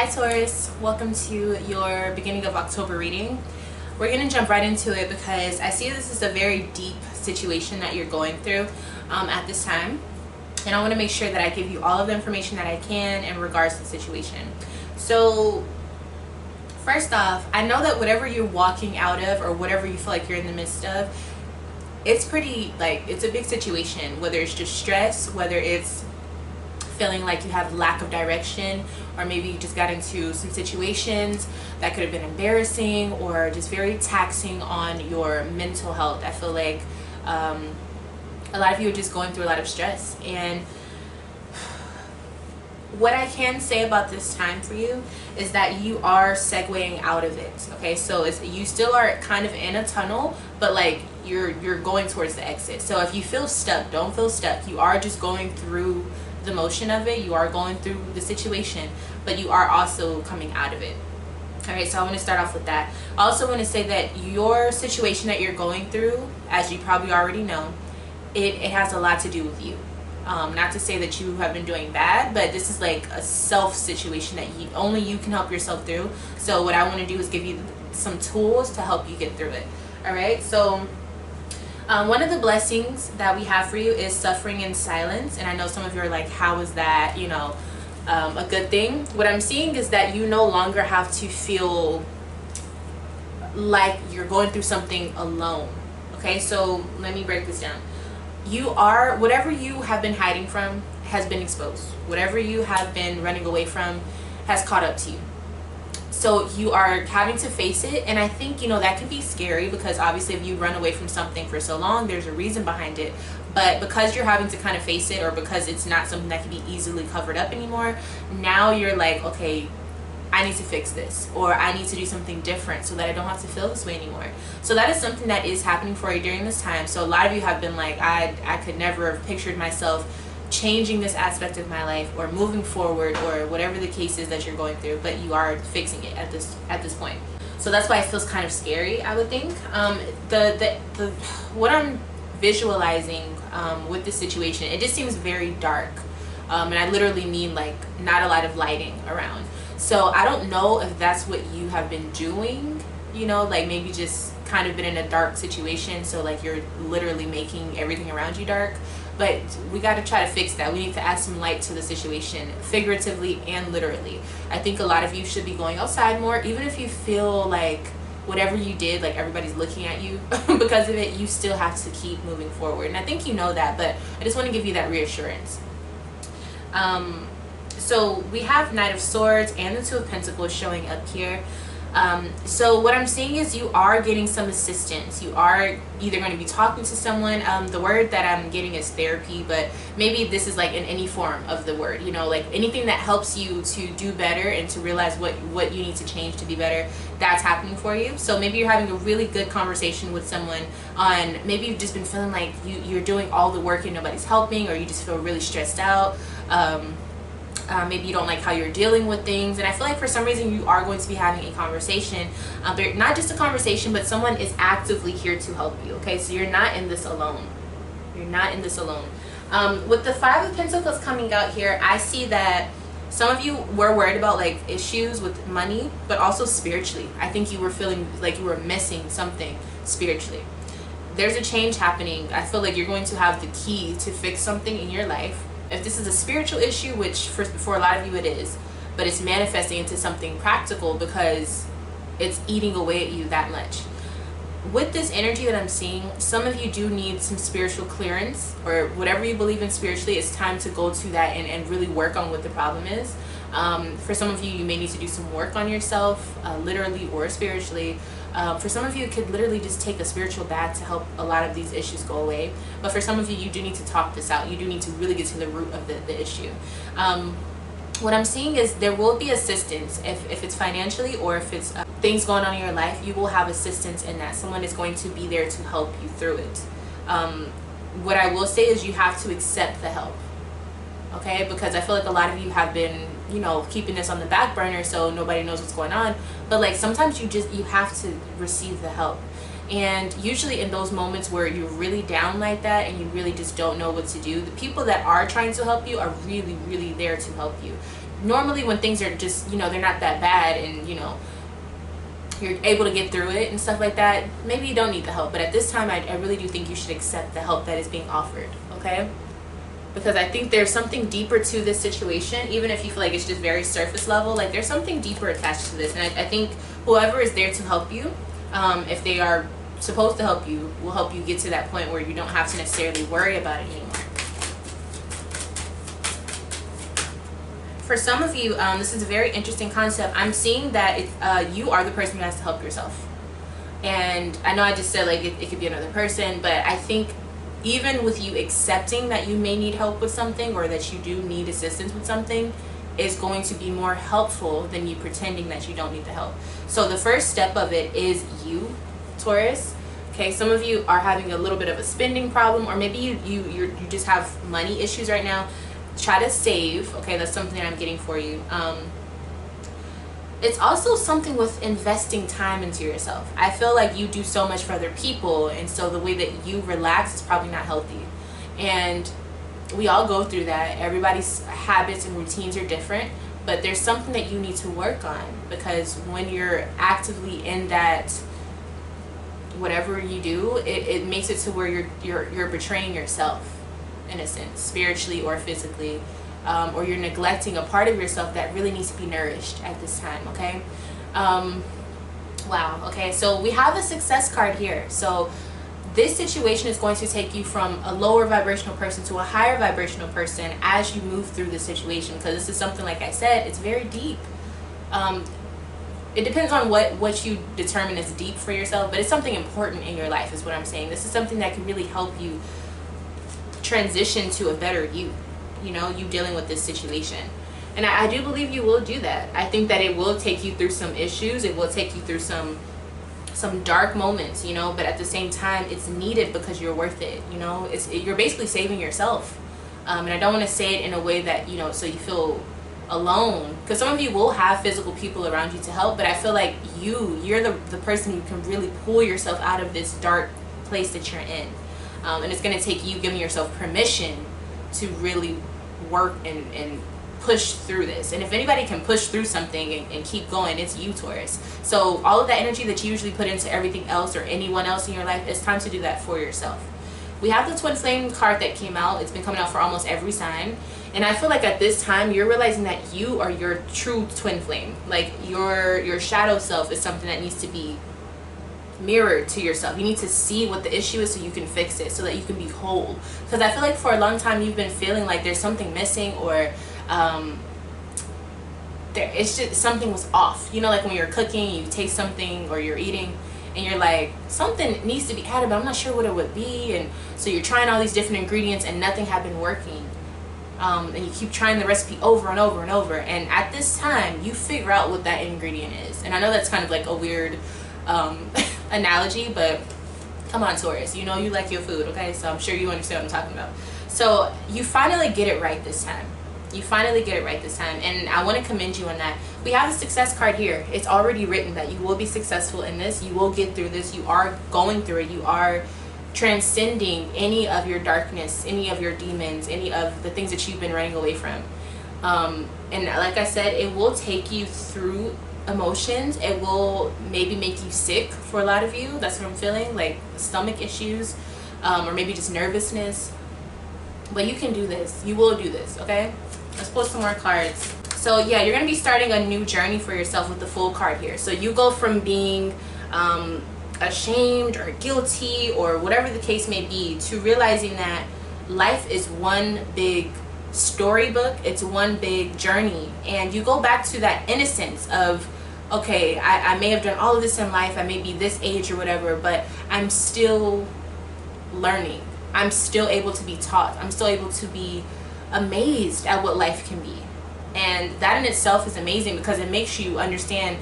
Hi Taurus, welcome to your beginning of October reading. We're going to jump right into it because I see this is a very deep situation that you're going through at this time. And I want to make sure that I give you all of the information that I can in regards to the situation. So first off, I know that whatever you're walking out of or whatever you feel like you're in the midst of, it's a big situation, whether it's just stress, whether it's feeling like you have lack of direction, or maybe you just got into some situations that could have been embarrassing or just very taxing on your mental health. I feel like a lot of you are just going through a lot of stress. And what I can say about this time for you is that you are segueing out of it. Okay, so you still are kind of in a tunnel, but like you're going towards the exit. So if you feel stuck, don't feel stuck. You are just going through the motion of it. You are going through the situation, but you are also coming out of it. All right, so I want to start off with that. I also want to say that your situation that you're going through, as you probably already know, it has a lot to do with you. Not to say that you have been doing bad, but this is like a self situation that only you can help yourself through. So what I want to do is give you some tools to help you get through it. All right, so one of the blessings that we have for you is suffering in silence. And I know some of you are like, how is that, a good thing? What I'm seeing is that you no longer have to feel like you're going through something alone. Okay, so let me break this down. Whatever you have been hiding from has been exposed. Whatever you have been running away from has caught up to you. So you are having to face it, and I think that can be scary because obviously if you run away from something for so long, there's a reason behind it. But because you're having to kind of face it, or because it's not something that can be easily covered up anymore, now you're like, okay, I need to fix this, or I need to do something different so that I don't have to feel this way anymore. So that is something that is happening for you during this time. So a lot of you have been like, I could never have pictured myself changing this aspect of my life or moving forward, or whatever the case is that you're going through, but you are fixing it at this point. So that's why it feels kind of scary, I would think. What I'm visualizing with this situation, it just seems very dark, and I literally mean like not a lot of lighting around. So I don't know if that's what you have been doing, like maybe just kind of been in a dark situation, so like you're literally making everything around you dark. But we got to try to fix that. We need to add some light to the situation, figuratively and literally. I think a lot of you should be going outside more, even if you feel like whatever you did, like everybody's looking at you because of it, you still have to keep moving forward. And I think you know that, but I just want to give you that reassurance. So we have Knight of Swords and the Two of Pentacles showing up here. So what I'm seeing is you are getting some assistance. You are either going to be talking to someone. The word that I'm getting is therapy, but maybe this is like in any form of the word, like anything that helps you to do better and to realize what you need to change to be better, that's happening for you. So maybe you're having a really good conversation with someone on, maybe you've just been feeling like you're doing all the work and nobody's helping, or you just feel really stressed out. Maybe you don't like how you're dealing with things, and I feel like for some reason you are going to be having a conversation, but not just a conversation, but someone is actively here to help you. Okay, so you're not in this alone. You're not in this alone. With the Five of Pentacles coming out here, I see that some of you were worried about like issues with money, but also spiritually. I think you were feeling like you were missing something spiritually. There's a change happening. I feel like you're going to have the key to fix something in your life. If this is a spiritual issue, which for a lot of you it is, but it's manifesting into something practical because it's eating away at you that much. With this energy that I'm seeing, some of you do need some spiritual clearance, or whatever you believe in spiritually, it's time to go to that and really work on what the problem is. For some of you, you may need to do some work on yourself, literally or spiritually. For some of you, it could literally just take a spiritual bath to help a lot of these issues go away. But for some of you, you do need to talk this out. You do need to really get to the root of the issue. What I'm seeing is there will be assistance. If it's financially, or if it's things going on in your life, you will have assistance in that. Someone is going to be there to help you through it. What I will say is you have to accept the help. Okay, because I feel like a lot of you have been keeping this on the back burner so nobody knows what's going on, but like sometimes you have to receive the help. And usually in those moments where you're really down like that and you really just don't know what to do, the people that are trying to help you are really, really there to help you. normally when things are just, you know, they're not that bad, and you know, you're able to get through it and stuff like that, maybe you don't need the help. But at this time, I really do think you should accept the help that is being offered, okay? Because I think there's something deeper to this situation. Even if you feel like it's just very surface level, like there's something deeper attached to this. And I think whoever is there to help you, if they are supposed to help you, will help you get to that point where you don't have to necessarily worry about it anymore. For some of you, this is a very interesting concept. I'm seeing that you are the person who has to help yourself. And I know I just said like it could be another person, but I think even with you accepting that you may need help with something, or that you do need assistance with something, is going to be more helpful than you pretending that you don't need the help. So the first step of it is you, Taurus. Okay, some of you are having a little bit of a spending problem, or maybe you just have money issues right now. Try to save. Okay, that's something that I'm getting for you. It's also something with investing time into yourself. I feel like you do so much for other people, and so the way that you relax is probably not healthy. And we all go through that. Everybody's habits and routines are different, but there's something that you need to work on, because when you're actively in that, whatever you do, it makes it to where you're betraying yourself, in a sense, spiritually or physically, or you're neglecting a part of yourself that really needs to be nourished at this time, okay? Wow, okay, so we have a success card here. So this situation is going to take you from a lower vibrational person to a higher vibrational person as you move through the situation, because this is something, like I said, it's very deep. It depends on what you determine as deep for yourself, but it's something important in your life is what I'm saying. This is something that can really help you transition to a better you know, you dealing with this situation. And I do believe you will do that. I think that it will take you through some issues. It will take you through some dark moments, you know, but at the same time, it's needed because you're worth it, you know. You're basically saving yourself. And I don't want to say it in a way that, you know, so you feel alone, because some of you will have physical people around you to help, but I feel like you're the person who can really pull yourself out of this dark place that you're in. And it's going to take you giving yourself permission to really work and push through this. And if anybody can push through something and keep going, it's you, Taurus. So all of that energy that you usually put into everything else or anyone else in your life, it's time to do that for yourself. We have the twin flame card that came out. It's been coming out for almost every sign. And I feel like at this time, you're realizing that you are your true twin flame. Like your shadow self is something that needs to be mirrored to yourself. You need to see what the issue is so you can fix it, so that you can be whole. Because I feel like for a long time you've been feeling like there's something missing, or it's just something was off. You know, like when you're cooking, you taste something, or you're eating and you're like, something needs to be added, but I'm not sure what it would be. And so you're trying all these different ingredients and nothing had been working. And you keep trying the recipe over and over and over, and at this time you figure out what that ingredient is. And I know that's kind of like a weird analogy, but come on, Taurus, you know you like your food, okay? So I'm sure you understand what I'm talking about. So you finally get it right this time. You finally get it right this time, and I want to commend you on that. We have a success card here. It's already written that you will be successful in this. You will get through this. You are going through it. You are transcending any of your darkness, any of your demons, any of the things that you've been running away from. And like I said, it will take you through emotions. It will maybe make you sick for a lot of you. That's what I'm feeling, like stomach issues, or maybe just nervousness. But you can do this. You will do this, okay? Let's pull some more cards. So yeah, you're going to be starting a new journey for yourself with the Fool card here. So you go from being ashamed or guilty or whatever the case may be, to realizing that life is one big storybook. It's one big journey, and you go back to that innocence of, okay, I may have done all of this in life, I may be this age or whatever, but I'm still learning. I'm still able to be taught. I'm still able to be amazed at what life can be. And that in itself is amazing, because it makes you understand,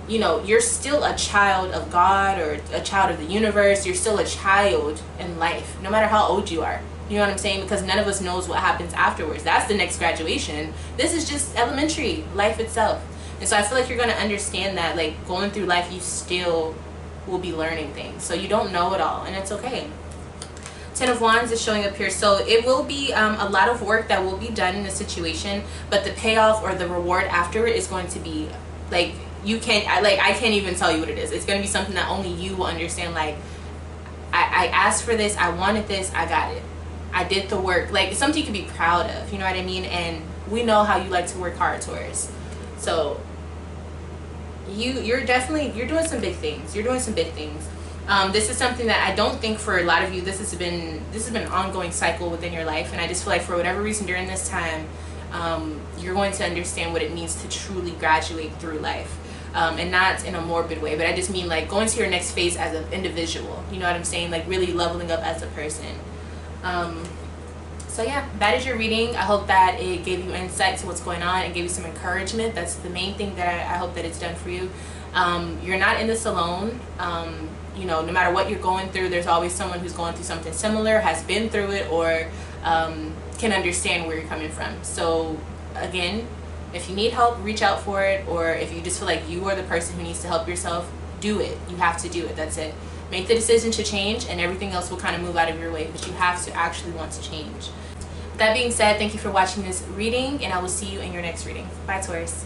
you know, you're still a child of God, or a child of the universe. You're still a child in life, no matter how old you are. You know what I'm saying? Because none of us knows what happens afterwards. That's the next graduation. This is just elementary life itself. And so I feel like you're going to understand that, like, going through life, you still will be learning things. So you don't know it all, and it's okay. Ten of Wands is showing up here. So it will be a lot of work that will be done in the situation, but the payoff or the reward after it is going to be like, I can't even tell you what it is. It's going to be something that only you will understand. Like, I asked for this, I wanted this, I got it, I did the work. Like, it's something you can be proud of, you know what I mean? And we know how you like to work hard, Taurus. So you're doing some big things. You're doing some big things. This is something that I don't think for a lot of you, this has been an ongoing cycle within your life, and I just feel like for whatever reason during this time, you're going to understand what it means to truly graduate through life. And not in a morbid way, but I just mean like going to your next phase as an individual, you know what I'm saying? Like really leveling up as a person. So yeah, that is your reading. I hope that it gave you insight to what's going on and gave you some encouragement. That's the main thing that I hope that it's done for you. You're not in this alone. You know, no matter what you're going through, there's always someone who's going through something similar, has been through it, or can understand where you're coming from. So again, if you need help, reach out for it, or if you just feel like you are the person who needs to help yourself, do it. You have to do it. That's it. Make the decision to change, and everything else will kind of move out of your way, but you have to actually want to change. That being said, thank you for watching this reading, and I will see you in your next reading. Bye, Taurus.